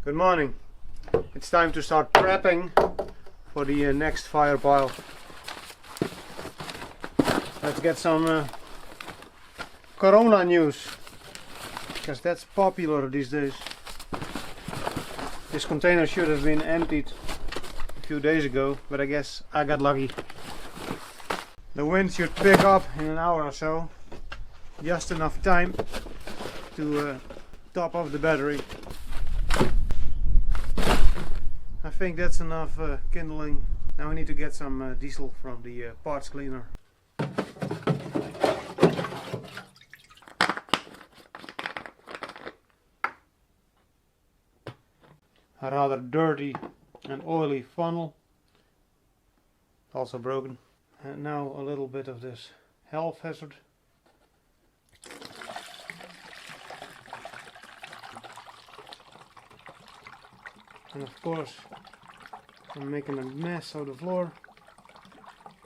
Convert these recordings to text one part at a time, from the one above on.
Good morning. It's time to start prepping for the next fire pile. Let's get some Corona news, because that's popular these days. This container should have been emptied a few days ago, but I guess I got lucky. The wind should pick up in an hour or so, just enough time to top off the battery. I think that's enough kindling. Now we need to get some diesel from the parts cleaner. A rather dirty and oily funnel, also broken. And now a little bit of this health hazard. And of course I'm making a mess of the floor,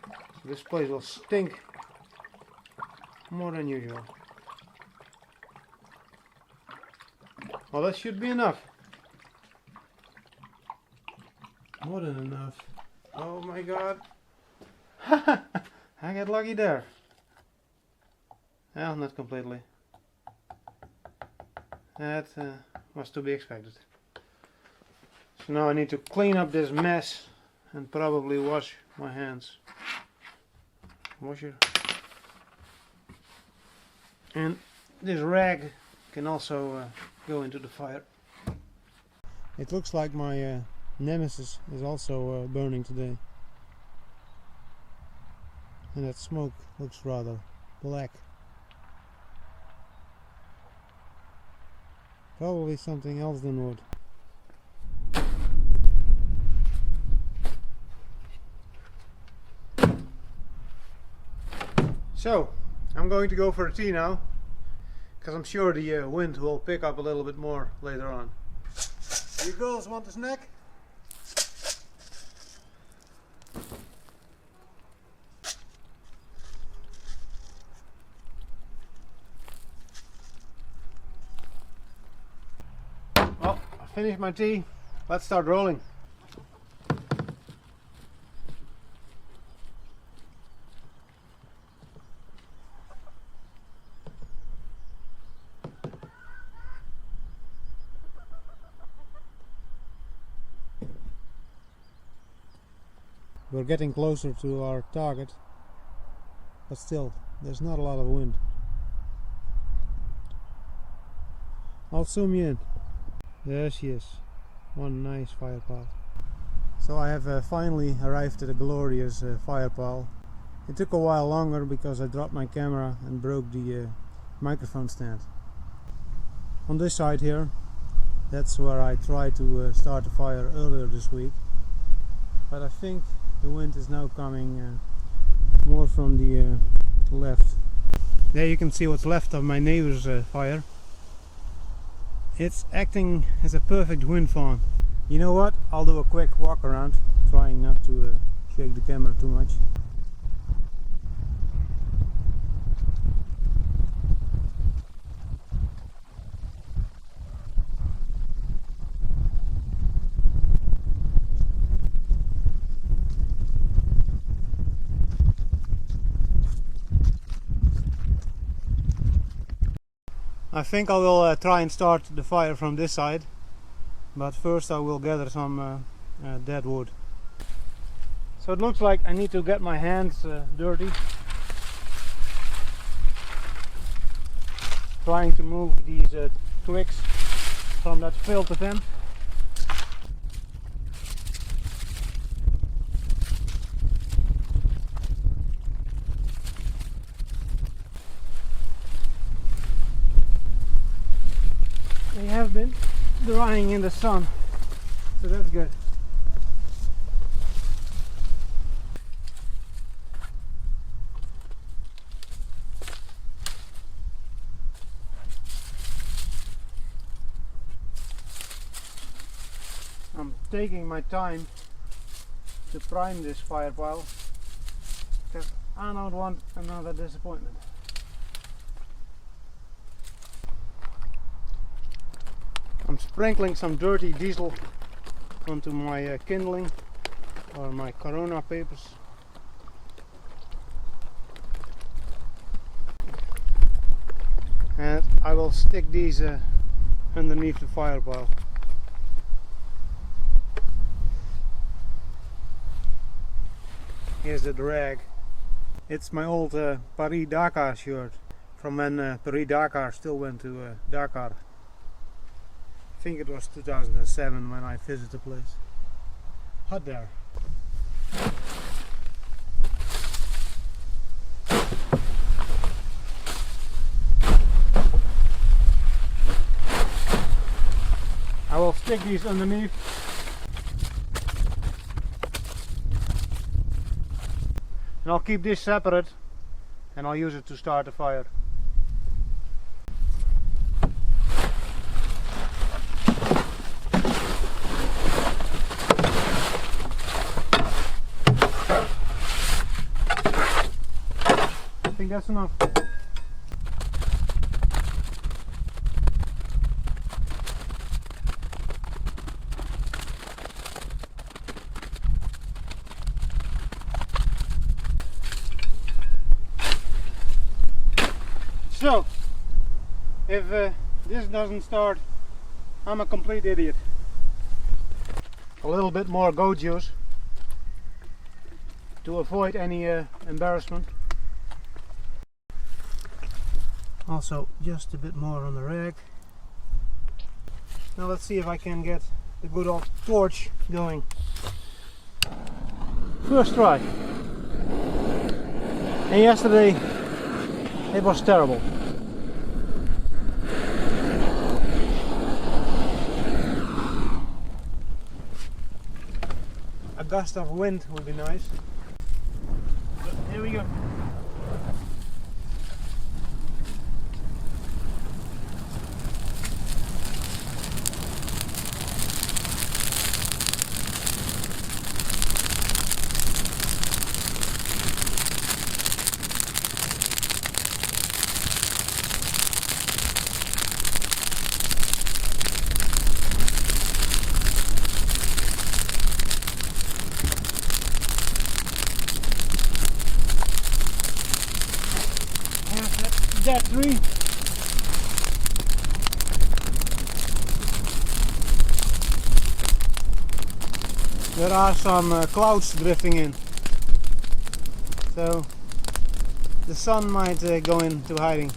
so this place will stink more than usual. Well, that should be enough. More than enough. Oh my god. I got lucky there. Well, not completely. That was to be expected. So now I need to clean up this mess and probably wash my hands. Washer. And this rag can also go into the fire. It looks like my Nemesis is also burning today. And that smoke looks rather black. Probably something else than wood. So, I'm going to go for a tea now, because I'm sure the wind will pick up a little bit more later on. You girls want a snack? Well, I finished my tea. Let's start rolling. We're getting closer to our target, but still, there's not a lot of wind. I'll zoom you in. There she is. One nice fire pile. So I have finally arrived at a glorious fire pile. It took a while longer because I dropped my camera and broke the microphone stand. On this side here, that's where I tried to start the fire earlier this week. But I think the wind is now coming more from the left. There you can see what's left of my neighbor's fire. It's acting as a perfect wind farm. You know what? I'll do a quick walk around, trying not to shake the camera too much. I think I will try and start the fire from this side, but first I will gather some dead wood. So it looks like I need to get my hands dirty, trying to move these twigs from that filter tent. They have been drying in the sun, so that's good. I'm taking my time to prime this fire pile because I don't want another disappointment. I'm sprinkling some dirty diesel onto my kindling or my Corona papers. And I will stick these underneath the fire pile. Here's the drag. It's my old Paris-Dakar shirt from when Paris-Dakar still went to Dakar. I think it was 2007 when I visited the place. Hot there. I will stick these underneath. And I'll keep this separate and I'll use it to start the fire. I think that's enough. So, if this doesn't start, I'm a complete idiot. A little bit more goat juice to avoid any embarrassment. Also, just a bit more on the rag. Now let's see if I can get the good old torch going. First try. And yesterday it was terrible. A gust of wind would be nice. But here we go. That tree. There are some clouds drifting in, so the sun might go into hiding.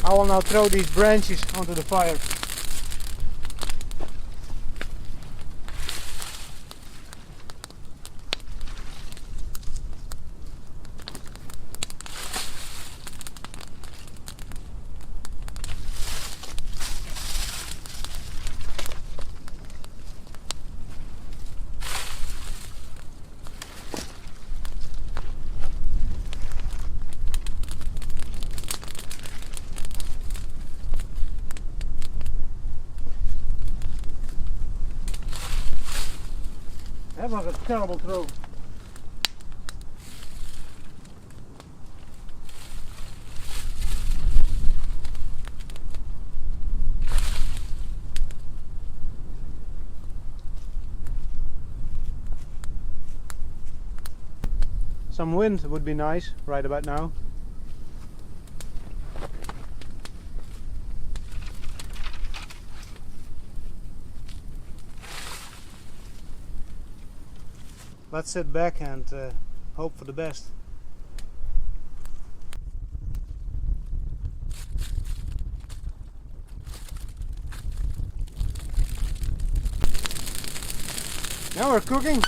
I will now throw these branches onto the fire. That was a terrible throw. Some wind would be nice right about now. Let's sit back and hope for the best. Now we're cooking.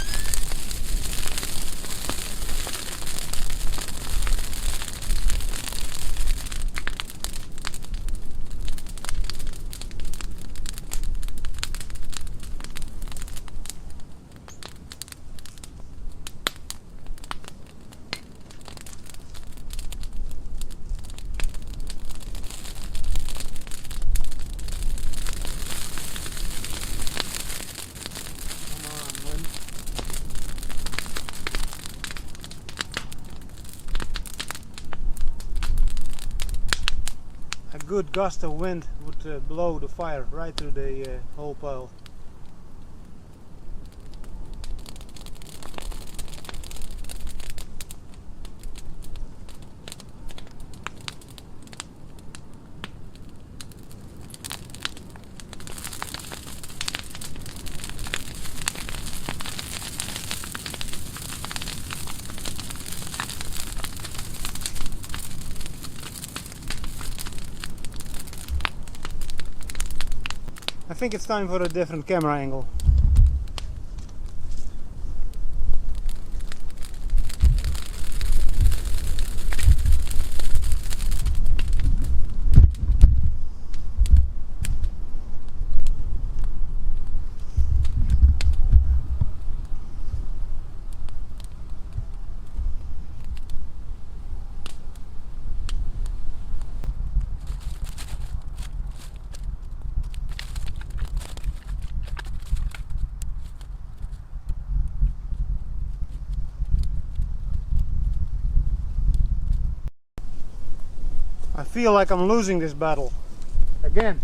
good gust of wind would blow the fire right through the whole pile. I think it's time for a different camera angle. I feel like I'm losing this battle again.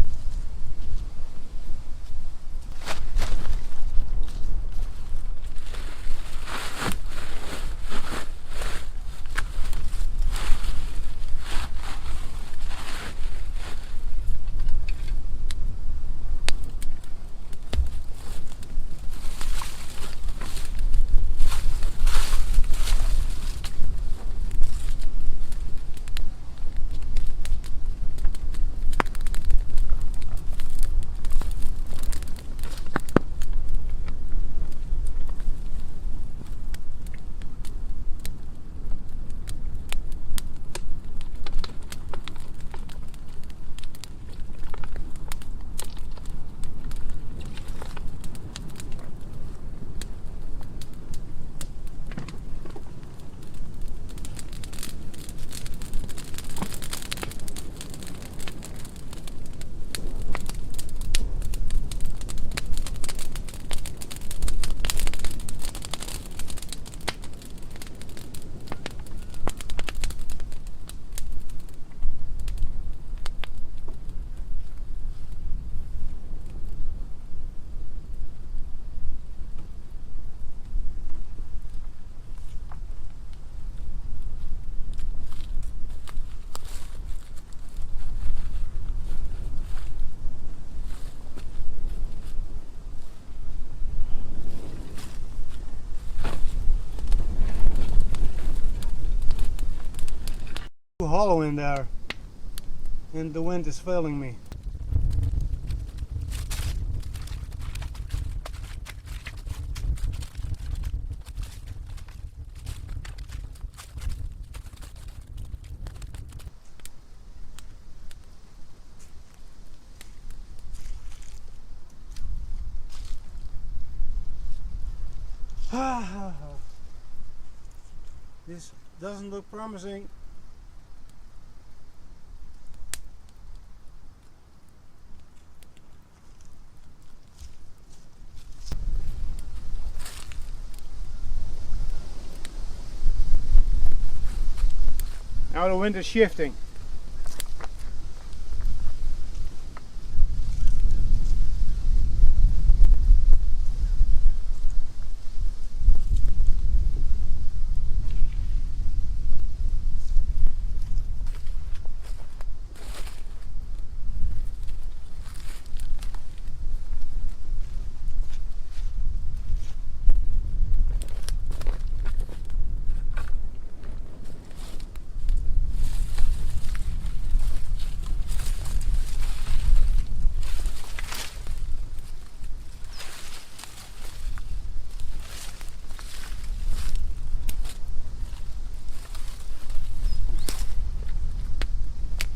Hollow in there, and the wind is failing me. This doesn't look promising. Now the wind is shifting.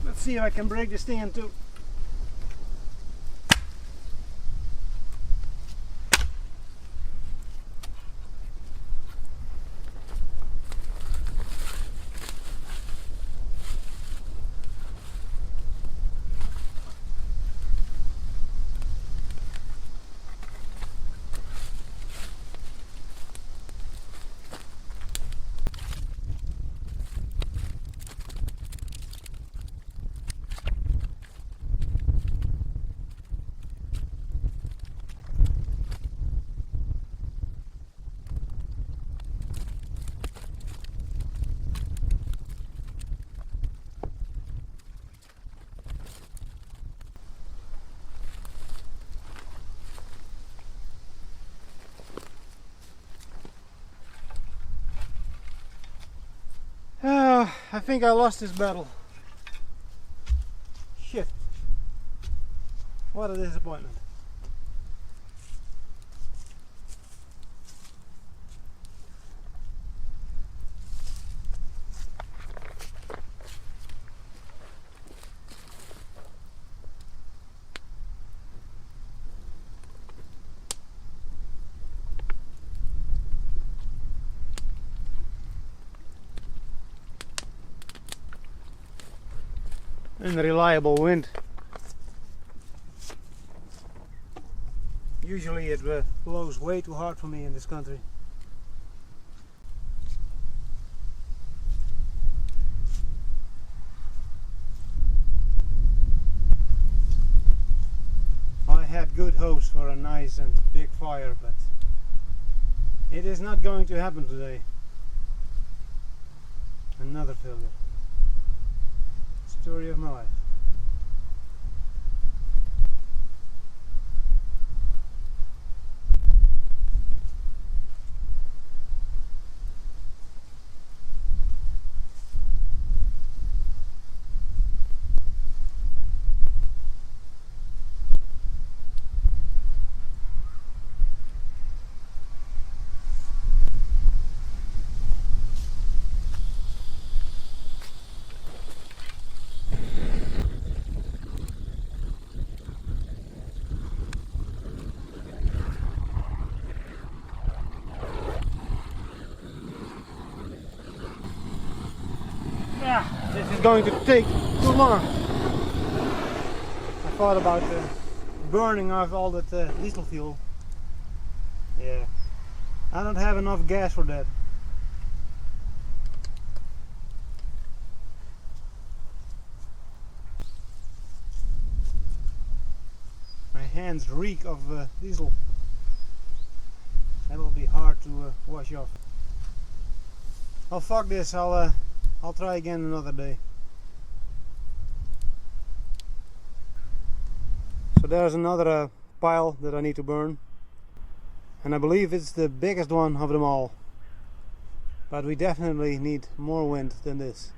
Let's see if I can break this thing in two. I think I lost this battle. Shit. What a disappointment. Unreliable wind. Usually it blows way too hard for me in this country. I had good hopes for a nice and big fire, but it is not going to happen today. Another failure. Story of my life. This is going to take too long. I thought about burning off all that diesel fuel. Yeah, I don't have enough gas for that. My hands reek of diesel. That will be hard to wash off. Oh, fuck this, I'll try again another day. So there's another pile that I need to burn, and I believe it's the biggest one of them all, but we definitely need more wind than this.